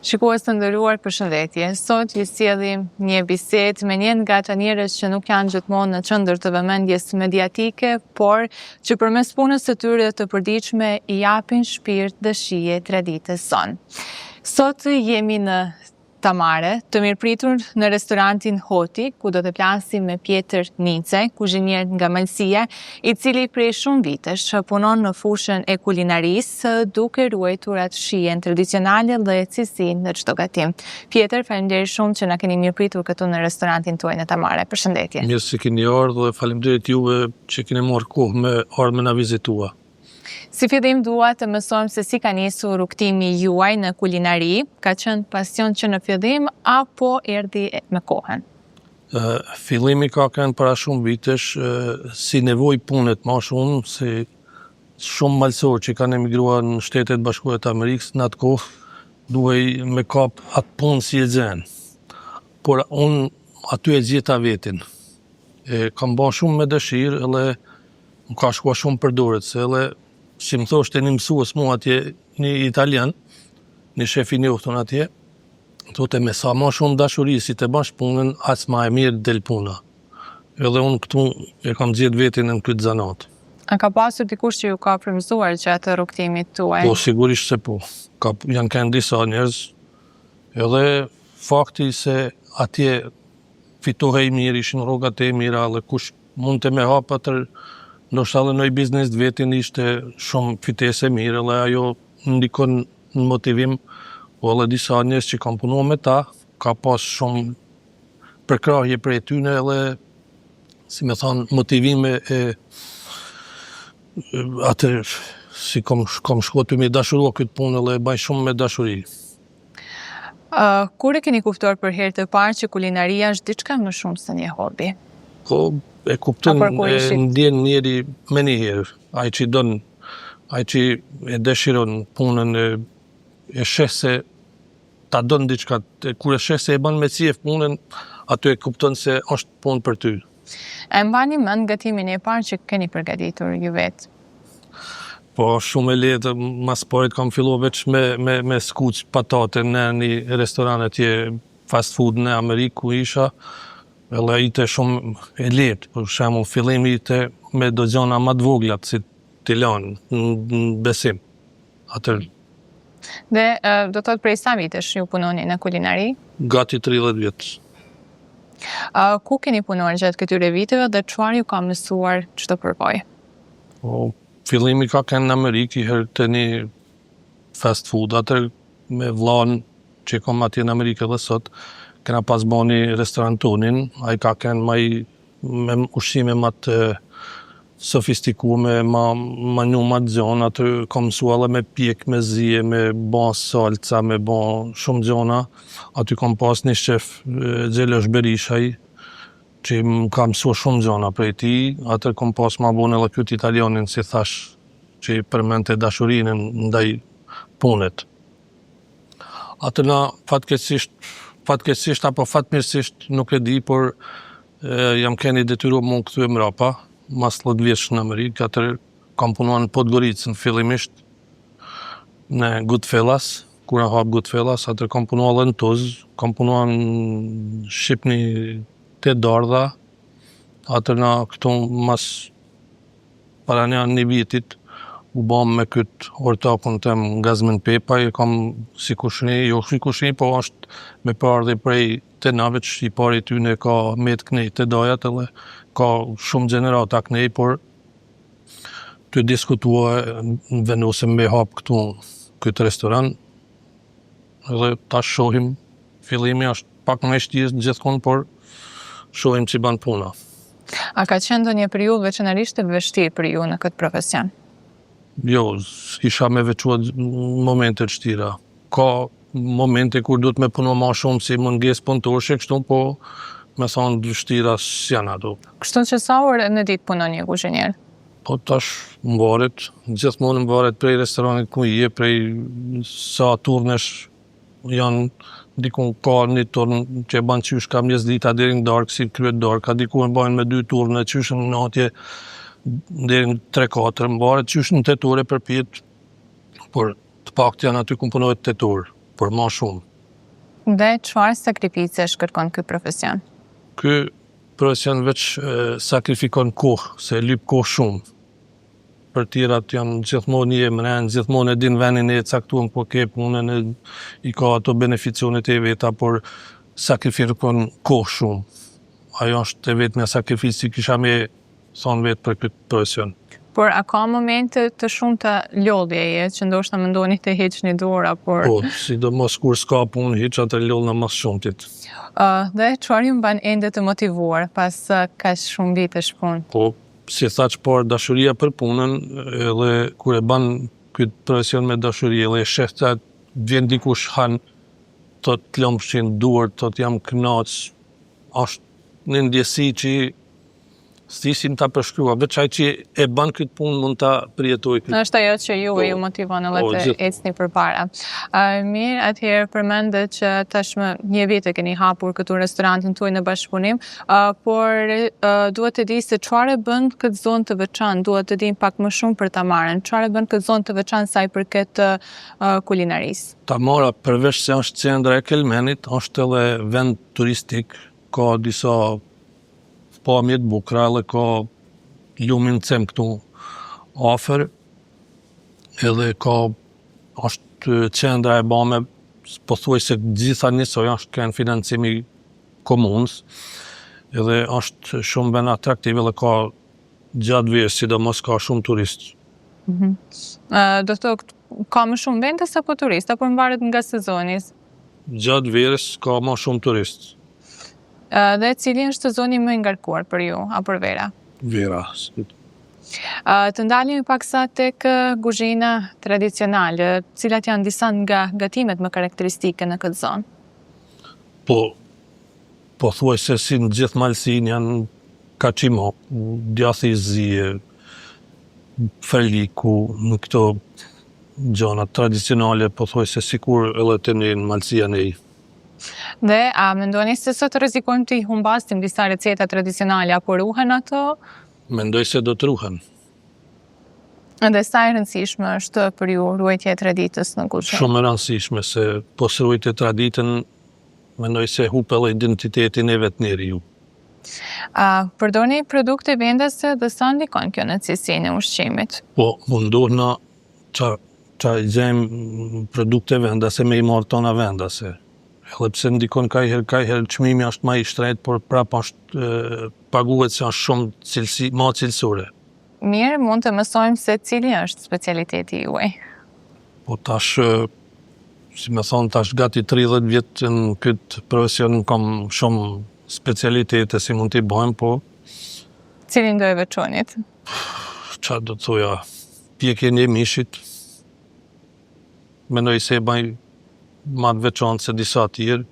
Shikues të nderuar, përshëndetje. Sot ju sjellim një bisedë me një nga ata njerëz që nuk janë gjithmonë në qendër të vëmendjes mediatike, por që përmes punës së tyre të përditshme i japin shpirt dhe shije traditës sonë. Sot jemi në Tamare, të mirëpritur në restorantin Hoti, ku do të flasim me Pjetër Nice, kuzhinier nga Malësia, i cili prej shumë vitesh punon në fushën e kulinarisë, duke ruajtur atë shijen tradicionale dhe cilësinë në çdo gatim. Pjetër, faleminderit shumë që na keni mirëpritur këtu në restorantin tuaj në Tamare. Përshëndetje. Mirë se keni ardhur dhe faleminderit juve që keni marrë kohë me ardhur me na vizitua. Si fillim dua të mësojmë se si ka nisur rrugtimi juaj në kulinari, ka qenë pasion që në fillim apo erdhi me kohën? Fillimi ka qenë para shumë vitesh, si nevojë punët më shumë, si shumë malësorë që kanë emigruar në Shtetet Bashkuara të Amerikës në atë kohë, duhej me kap atë punë si e gjenë. Por unë aty e gjeta vetin. Kam bërë shumë me dëshirë edhe më ka shkuar shumë për dorët, se edhe që më thoshte një mësues mua atje, një italian, një shef i njoftun atje, thote me sa ma shumë dashuri si të bash punën, as ma e mirë del puna. Edhe unë këtu e kam gjetë vetin në këtë zanat. A ka pasur dikush që ju ka frymëzuar gjatë rrugtimit tuaj? Po, sigurisht se po. Janë kanë disa njerëz, edhe fakti se atje fitohej mirë, ishin rrogat e mira, dhe kush mund të me hap atër, ndoshta edhe në biznes të vetin ishte shumë fitese mirë, dhe ajo ndikon në motivim, o edhe disa njerëz që kam punuar me ta, ka pas shumë përkrahje prej tyne, edhe, si me thonë, motivime e atë, si kam shkuar ty me dashurua këtë punë, edhe baj shumë me dashuri. Kur e keni kuptuar për herë të parë që kulinaria është diçka më shumë se një hobi? Po, e kupton e ndjen njeri me njëherë, ai që don, ai që e dëshiron punën, e sheh se ta don diçka, kur e sheh se e bën me qejf punën, aty e kupton se është punë për ty. E mbani mend gatimin e parë që keni përgatitur ju vetë? Po, shumë e lehtë, mas parit kam filluar veç me skuq patate në një restoran atje fast food në Amerikë ku isha, edhe ishte shumë e lehtë, për shembull fillimi ishte me dozona më të vogla si tilan në besim. Atër. Dhe do të thotë prej sa vitesh ju punoni në kulinari? Gati 30 vjet. Ku keni punuar gjatë këtyre viteve dhe çfarë ju ka mësuar çdo përvojë? Po, fillimi ka qenë në Amerikë, herë të një fast food, atër me vllain që kam atje në Amerikë edhe sot, kena pas bani restorantonin, a i ka qenë me ushqime më të sofistikume, ma një ma të gjonë, atë kam mësua edhe me pjek, me zije, me ban salca, me ban shumë gjona. Aty kam pas një shef Xhelosh Berishaj, që më ka mësua shumë gjona prej ti, atër kam pas ma bon edhe këtë italianin, si thash, që i përmente dashurinë ndaj punet. Atër na fatkeqësisht apo fatmirësisht nuk e di, por jam keni detyruar më këtu e mrapa, mas 10 vjeç në Amerikë, atër kam punuar në Podgoricën fillimisht, në Goodfellas, kur e hap Goodfellas, atër kam punuar edhe në Tuz, kam punuar në Shqipni të Dardha, atër na këtu mas para një vitit, u bam me këtë ortakun tem Gazmin Pepaj, kam si kushni, jo si kushni, po është me parë dhe prej të nave që i pari tyne ka met knej të dajat, edhe ka shumë gjenerata knej, por të diskutua në vendosëm me hap këtu këtë restoran, edhe ta shohim, fillimi është pak më shtirë gjithkohon, por shohim që ban puna. A ka qenë ndonjë periudhë veçanërisht të vështirë për ju në këtë profesion? Jo, isha me veçuar momente të shtira. Ka momente kur du të me punu ma shumë si munges punëtorëshe, kështu, po me thonë vështira s'janë ato. Kështu që sa orë në ditë punon një kuzhinier? Po tash më varet, gjithmonë më varet prej restoranit ku je, prej sa turnesh janë, dikun ka një turn që e banë qysh kam 10 dita deri në darkë, si kryet darkë, ka dikun banë me 2 turne, qysh në natje deri në 3-4, më varet qysh në 8 ore për pjetë, por të pak të janë aty ku punohet 8 orë, por ma shumë. Dhe çfarë sakrificesh kërkon ky profesion? Ky profesion veç sakrifikon kohë, se lyp kohë shumë. Për tjerat janë gjithmonë i emren, gjithmonë e din venin e caktuar ku ke punën, i ka ato beneficionet e veta, por sakrifikon kohë shumë. Ajo është e vetmja sakrificë që kisha me thonë vetë për këtë profesion. Por a ka momente të shumta lodhjeje që ndoshta mendoni të heqni dorë, por Po, sidomos kur s'ka punë, hiç atë lodhna mas shumtit. dhe çfarë ju mban ende të motivuar pas kaq shumë vitesh punë? Po, si thaç parë, dashuria për punën, edhe kur e ban këtë profesion me dashuri, edhe e sheh se vjen dikush han, thot t'lëmshin duart, thot jam kënaq, është një ndjesi që s'disin ta përshkrua, veç ai që e ban këtë punë mund ta përjetoj këtë. Është ajo që ju motivon edhe të gjithmonë. ecni përpara. Mirë, atëherë përmendet që tashmë 1 vit e keni hapur këtu restorantin tuaj në bashkëpunim, por duhet të di se çfarë bën këtë zonë të veçantë, duhet të dim pak më shumë për Tamarën. Çfarë bën këtë zonë të veçantë sa i përket kulinarisë? Tamara, përveç se është qendra e Kelmenit, është edhe vend turistik, ka disa pamje të bukura, edhe ka lumin Cem këtu afër, edhe është qendra e bame, pothuajse gjitha njësoj është kanë financimi komunës, edhe është shumë vend atraktiv, edhe ka gjatë vjetës, sidomos ka shumë turistë. Do të ka më shumë vende apo turistë, apo mvaret nga sezoni? Gjatë verës ka më shumë turistë. Dhe cili është sezoni më i ngarkuar për ju, apo vera? Vera. Të ndalemi paksa tek kuzhina tradicionale, cilat janë disa nga gatimet më karakteristike në këtë zonë? Po thuaj se si në gjithë Malsinë janë kaçimo, djathi i zi, ferliku, në këto gjona tradicionale, po thuaj se sikur edhe të në Malsia ne i. Dhe a mendoni se sot rrezikojmë të i humbastim disa receta tradicionale, apo ruhen ato? Mendoj se do të ruhen. Dhe sa e rëndësishme është për ju ruajtja e traditës në kuzhinë? Shumë e rëndësishme, se po së ruajtë traditën, mendoj se hup edhe identitetin e vetë njeriu. Përdorni produkte vendase dhe sa ndikon kjo në cilësinë e ushqimit? Po, mundohna qa i gjejmë produkte vendase me i marrë tona vendase. Edhe pse ndikon kajherë çmimi është më i shtrenjtë, por prapë është paguhet se është shumë më cilësore. Mirë, mund të mësojmë se cili është specialiteti juaj? Po tash, si me thonë, tash gati 30 vjet në këtë profesion kam shumë specialitete si mund t'i bëjmë, po Cilin do e veçonit? qa do të thoja, pjekjen e mishit, mendoj se e baj ma të veçantë se disa tjerë.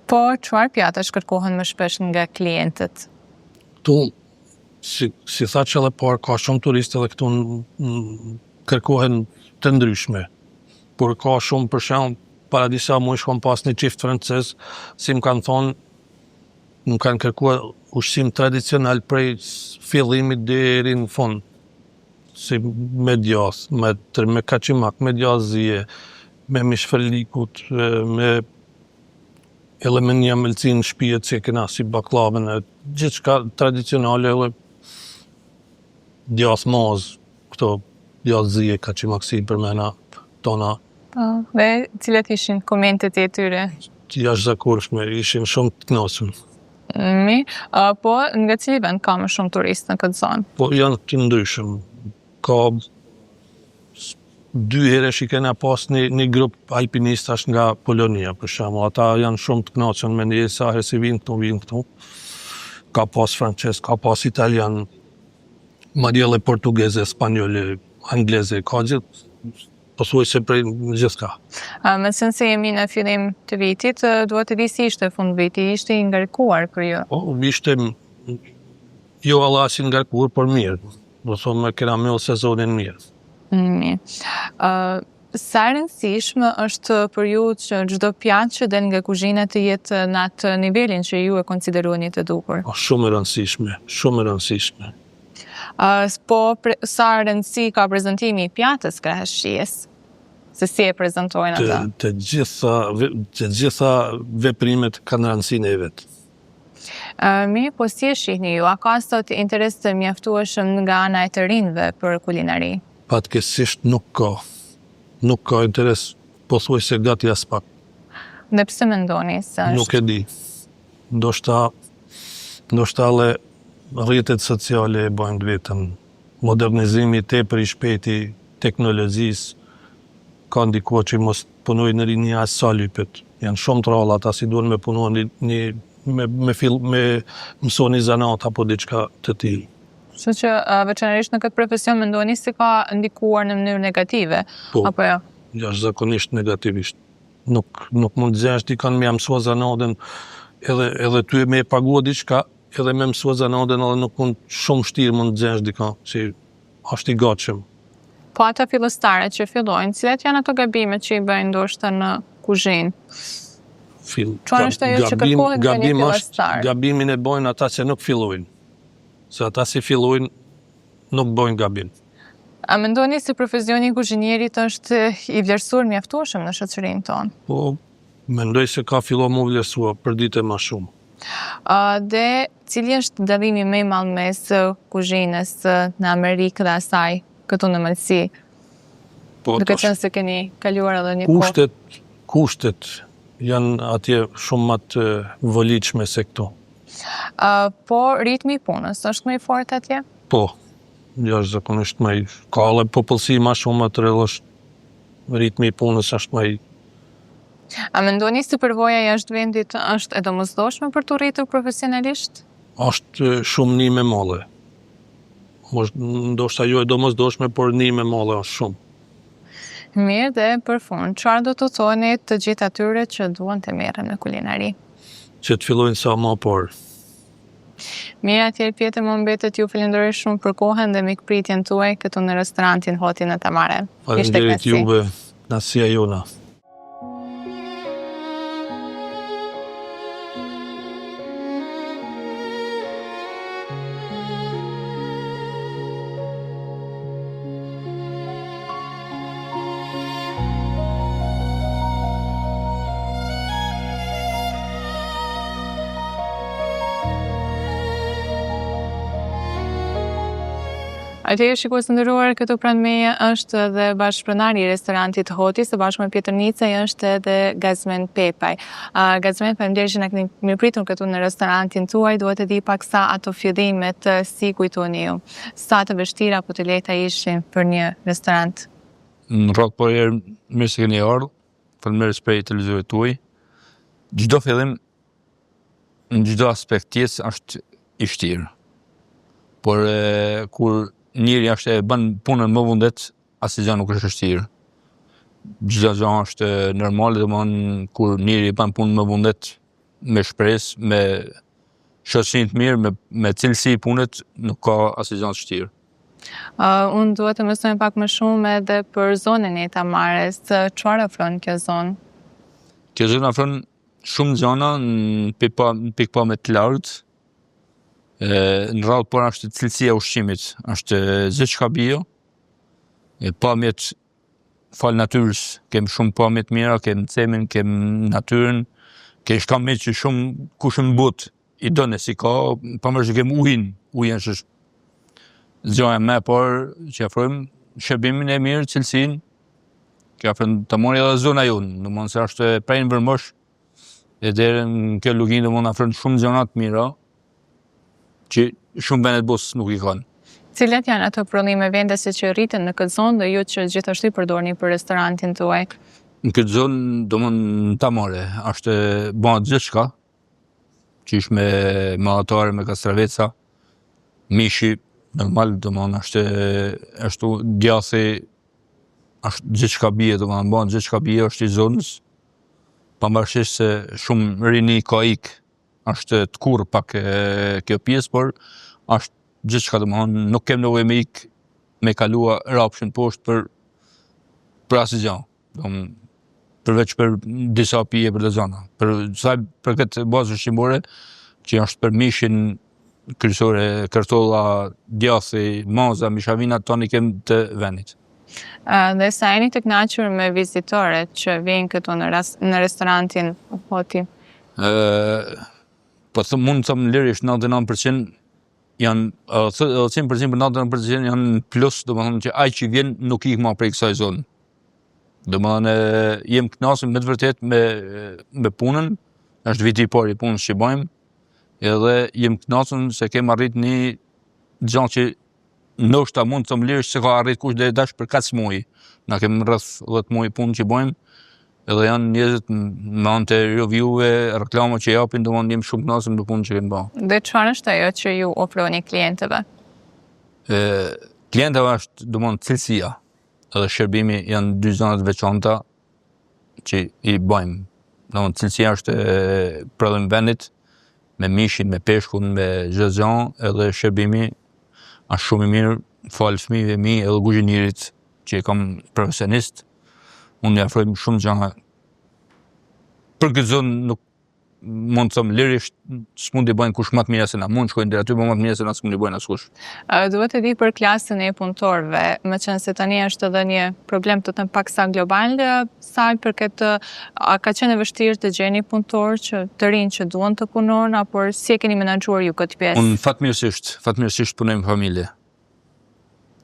Po, çfarë pjatash kërkohen më shpesh nga klientët? Këtu, si tha që edhe parë, ka shumë turistë edhe këtu kërkohen të ndryshme. Por ka shumë, për shembull, para disa muajsh kam pas një qift francez, si më kanë thonë, më kanë kërkuar ushqim tradicional prej fillimit deri në fund. Si me djath, me kaçimak, me djathëzie, me mishferlikut, edhe me një amëlcin në shpijet që kena si baklavën, gjithë shka tradicionale, edhe djath maz, këto djathëzie, kaçimaksi për mena tona. Dhe cilat ishin komentet e tyre? Jashtëzakonshme, ishin shumë të kënaqur. Po, nga cili vend ka më shumë turistë në këtë zonë? Po janë të ndryshëm. Ka 2 herë që kena pas një grup alpinistash nga Polonia, për shembull. Ata janë shumë të kënaqur me ne, sa herë si vinë këtu. Ka pas francez, ka pas italian, madje edhe portugeze, spanjolle, angleze, ka gjithë, pothuajse prej gjithka. Me qenë se jemi në fillim të vitit, duhet të di si ishte fund viti, ishte i ngarkuar për ju? Po, ishte jo alla si ngarkuar, por mirë. Do thonë me kena mbyll sezonin mirë. Sa rëndësishme është për ju që çdo pjatë që del nga kuzhina të jetë në atë nivelin që ju e konsideroni të duhur? Shumë e rëndësishme, shumë e rëndësishme. Po, sa rëndësi ka prezantimi i pjatës krahas shijes? se si e prezantojnë ata. Të gjitha veprimet kanë rëndësinë e vet. Mirë, po si e shihni ju? A ka sot interes të mjaftueshëm nga ana e të rinjve për kulinari? Fatkeqësisht nuk ka. Nuk ka interes, pothuajse gati as pak. Dhe pse mendoni se është? Nuk e di. Ndoshta le rrjetet sociale e bojnë të vetëm. Modernizimi tepër i shpejti teknologjisë ka ndikuar që mos punojnë në rinja as sa lypet. Janë shumë të rralla ata si duan me punu me mësu një zanat apo diçka të tillë. Kështu që veçanërisht në këtë profesion mendoni se ka ndikuar në mënyrë negative, Po, apo jo? Jashtëzakonisht negativisht. Nuk mund të gjesh dikon me mësua zanatën edhe ty me e pagua diçka, edhe me mësua zanatën edhe nuk mund shumë vështirë mund të gjesh dikon që është i gatshëm. Po ata fillestarët që fillojnë, cilat janë ato gabimet që i bëjnë ndoshta në kuzhinë? Çfarë është ajo që kërkohet nga një fillestar? Gabimin e bojnë ata që nuk fillojnë. Se ata si fillojnë nuk bojnë gabim. A mendoni se profesioni i kuzhinierit është i vlerësuar mjaftueshëm në shoqërinë tonë? Po, mendoj se ka filluar më vlerësua për ditë më shumë. Dhe cili është dallimi më i madh mes kuzhinës në Amerikë dhe asaj këtu në Malsi? Po, duke qenë se keni kaluar edhe një kohë. Kushtet janë atje shumë më të volitshme se këtu. Po ritmi i punës është më i fortë atje? Po, jashtëzakonisht më i ka edhe popullsi më shumë më të rrellësh. Ritmi i punës është më i. A mendoni se përvoja jashtë vendit është e domosdoshme për të rritur profesionalisht? Është shumë një me madhe. Ndoshta jo e domosdoshme, por një me madhe është shumë. Mirë, dhe për fund, çfarë do të thoni të gjithë atyre që duan të merren me kulinari? Që të fillojnë sa më parë. Mirë, atëherë Pjetër, më mbetet ju falenderoj shumë për kohën dhe mikpritjen tuaj këtu në restorantin Hoti në Tamare. Faleminderit juve, nasia jona. Atëherë shikues të nderuar, këtu pranë meje është edhe bashkëpronari i restorantit Hoti, së bashku me Pjetër Nicaj është edhe Gazmen Pepaj. Gazmen, faleminderit që na keni mirëpritur këtu në restorantin tuaj. Duhet të di paksa ato fillimet si kujtoni ju. Sa të vështira apo të lehta ishin për një restorant? Në rrok po herë mirë se keni ardhur. Faleminderit për televizionin tuaj. Çdo fillim në çdo aspekt tjetër është i vështirë. Por kur njëri është e bën punën më vundet, asgjë nuk është vështirë. Çdo gjë është normale, domthonë kur njëri bën punën më vundet me shpresë, me shoqërinë të mirë, me cilësi punët, nuk ka asgjë të vështirë. Unë duhet të mësoj pak më shumë edhe për zonën e Tamares. Çfarë ofron kjo zonë? Kjo zonë ofron shumë gjëra në pikpamje të lartë. Në radhë por është cilësia e ushqimit, është gjithçka bio, pamjet fal natyrës, kem shumë pamje të mira, kem cemin, kem natyrën, kem shkambit që shumë kush në botë i done si ka, pavarësisht kem ujin është zgjoja më e parë që ofrojmë shërbimin e mirë, cilësinë, që ofron Tamari edhe zona jonë, domethënë se është prej në vërmosh, e deri në kjo luginë domethënë ofron shumë gjëra të mira, që shumë vendet bosë nuk i kanë. Cilat janë ato prodhime vendase që rriten në këtë zonë dhe ju që gjithashtu i përdorni për restorantin tuaj? Në këtë zonë, domethënë Tamare, është bëhet gjithçka, që është me mallatare, me kastraveca, mishi, normal, domethënë është djathi, është gjithçka bie, domethënë bëhet gjithçka bie, është i zonës, pavarësisht se shumë rini ka ikë. Është të kurrë pak kjo pjesë, por është gjithçka domethënë nuk kem nevojë me ik me kalua rrapshin poshtë për asgjë. Domethënë përveç për disa pije për të zona. Për këtë bazë ushqimore që është për mishin kryesore, kartolla, djathi, maza, mishavina, tani kem të vendit. Dhe sa jeni të kënaqur me vizitorët që vijnë këtu në restorantin Hoti? Po mund të them lirisht 99% janë 100% për 99% janë plus, domethënë që ai që vjen nuk ikë më prej kësaj zonë. Domethënë jem kënaqur me të vërtet me punën, është viti i parë i punës që bëjmë, edhe jem kënaqur se kem arrit një gjë që ndoshta mund të them lirisht se ka arrit kush deri dash për 4 muaj. Na kem rreth 10 muaj punë që bëjmë, edhe janë njerëzit me anë të review-ve, reklama që japin, domethënë jem shumë kënaqur me punën që kemi bërë. Dhe çfarë është ajo që ju ofroni klientëve? Klientëve është domethënë cilësia edhe shërbimi janë dy zona të veçanta që i bëjmë. Domethënë cilësia është prodhim vendit, me mishin, me peshkun, me çdo gjë, edhe shërbimi është shumë i mirë, falë fëmijëve mi edhe kuzhinirit që kam profesionist. Unë i afrojmë shumë gjëra. Për këtë zonë nuk mund të them lirisht s'mund i bëjnë kush më të mirë se na. Mund shkojnë deri aty, po më të mirë se na s'mund i bëjnë askush. Duhet të di për klasën e punëtorëve, me qenë se tani është edhe një problem të them paksa global, sa i përket a ka qenë e vështirë të gjeni punëtorë që të rinj që duan të punojnë, apo si e keni menaxhuar ju këtë pjesë? Unë fatmirësisht punoj me familje.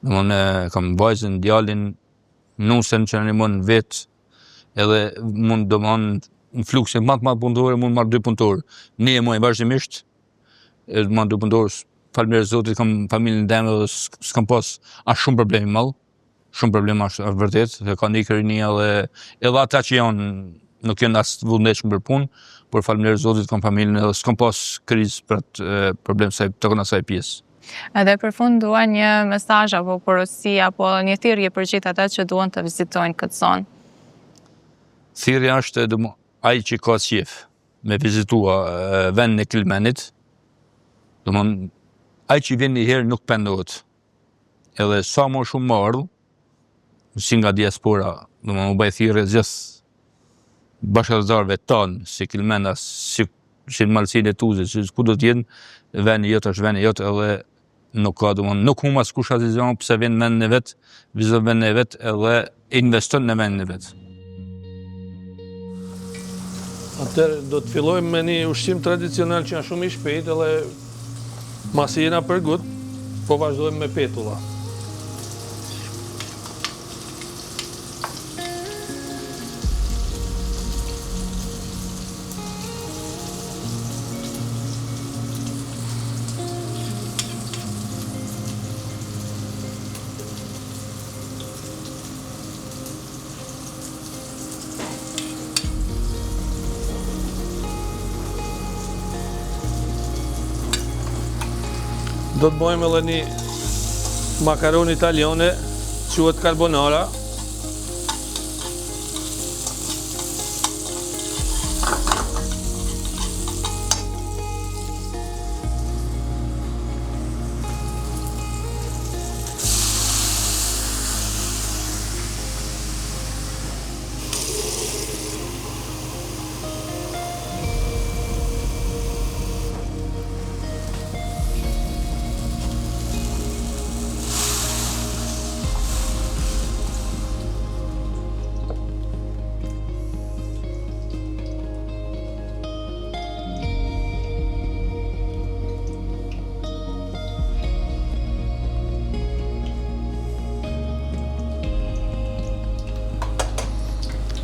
Unë kam vajzën, djalin, nusen që në mund vetë, edhe mund domethënë në fluksin më të madh punëtorë mund marr 2 punëtorë. Ne e moj vazhdimisht, marr 2 punëtorë, falënderit Zotit kam familjen time dhe s'kam pas as shumë probleme mall. Shumë probleme është vërtet, se ka ndikë rinia edhe ata që janë nuk janë as vullnetshëm për punë, por falënderit Zotit kam familjen edhe s'kam pas krizë për atë problem se të këna asaj pjesë. Edhe për fund dua një mesazh apo porosi apo një thirrje për gjithë ata që duan të vizitojnë këtë zonë. Thirrja është ai që ka qef me vizitua vendin e Kilmenit, domethënë ai që vjen një herë nuk pendohet. Edhe sa më shumë më ardh, si nga diaspora, domethënë u bëj thirrje gjithë bashkëdhënësve tanë, si Kilmena, si në malësinë e Tuzës, si ku do të jenë, vendi jot është vendi jot edhe nuk ka domethënë nuk humb askush azizion pse vjen në vendin e vet, viziton vendin e vet edhe investon në vendin e vet. Atëherë do të fillojmë me një ushqim tradicional që janë shumë i shpejtë edhe masi jena për gut, po vazhdojmë me petulla. Do të bëjmë edhe një makaron italiane, quhet carbonara.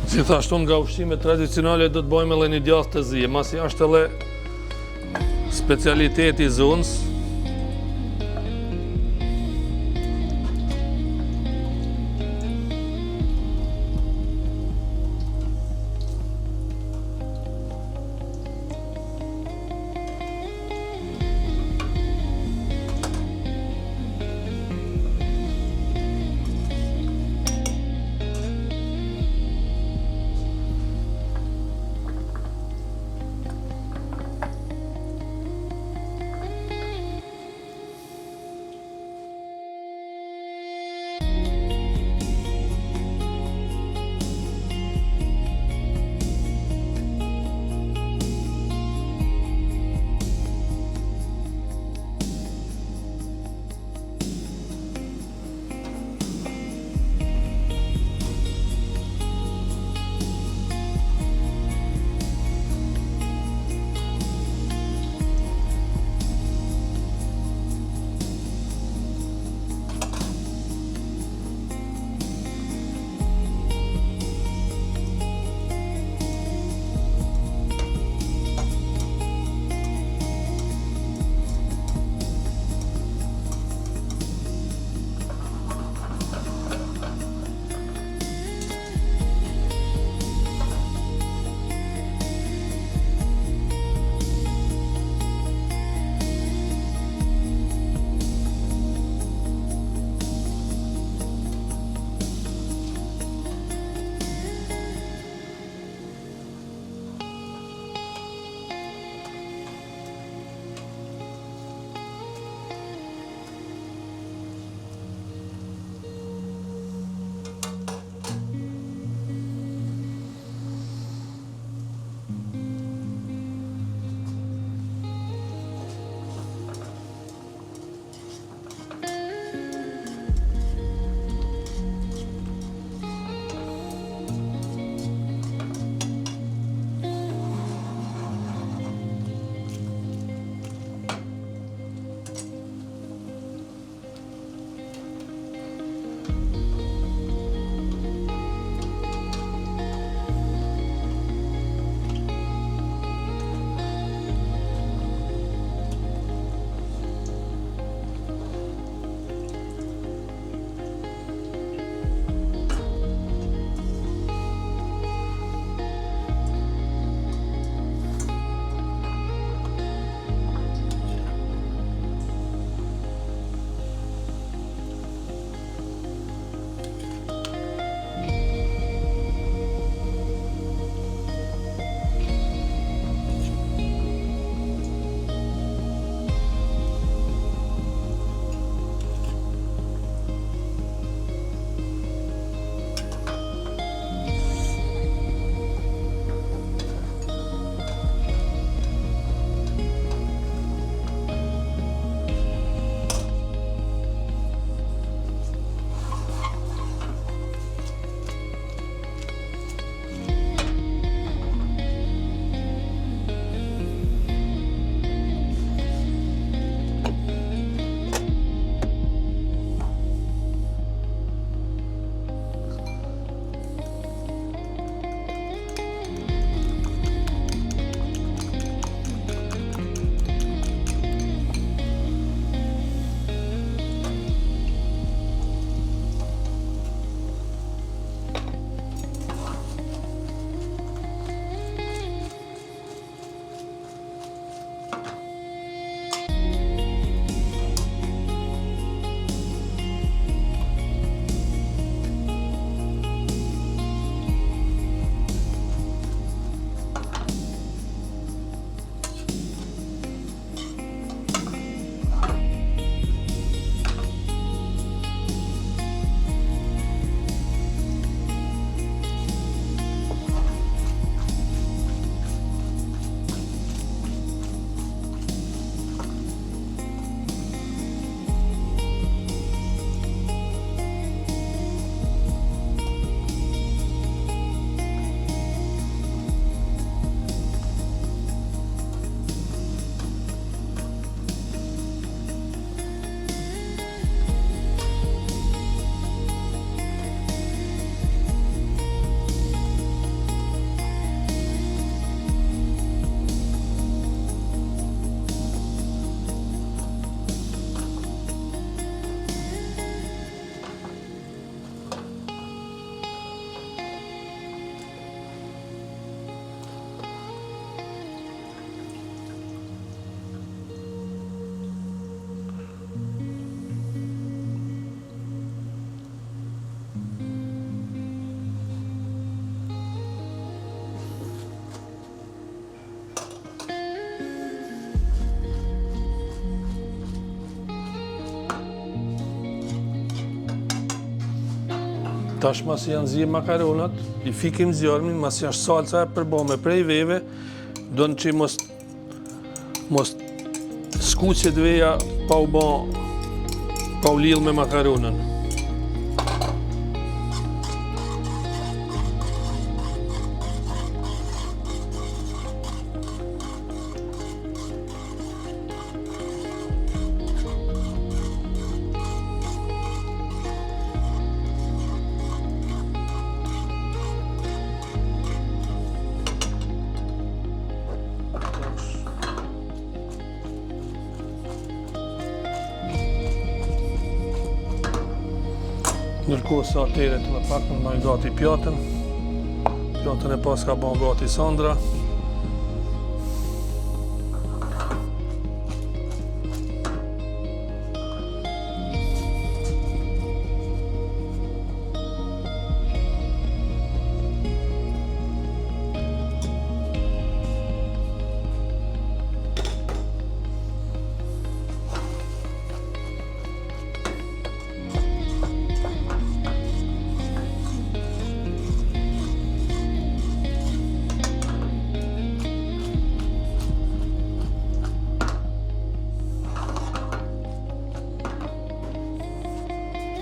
Gjithashtu nga ushqimet tradicionale do të bëjmë edhe një djathë të zi, masi është edhe specialiteti i zonës. Tash mas janë zi makaronat, i fikim zjarmin, mas janë salca e përbome prej veve, do në që mos skuqet veja pa u lidh me makaronën. Ndërkohë sa atëret më pak më bëjmë gati pjatën. Pjatën e pas ka bën gati Sandra.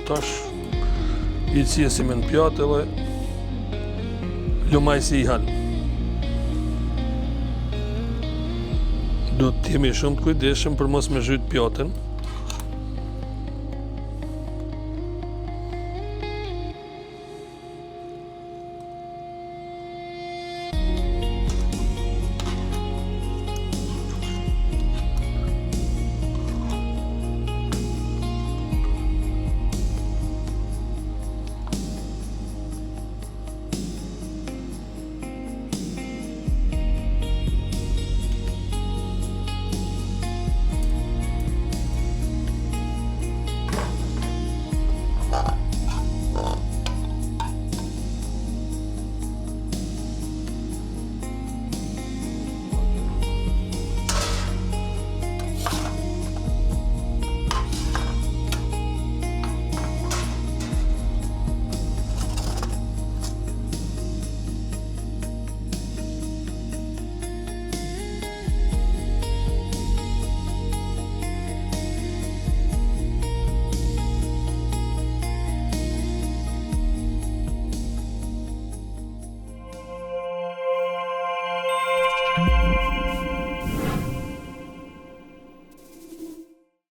Tash i qesim në pjatë edhe lumajsi i hanë. Do të jemi shumë të kujdeshëm për mos me zhyt pjatën.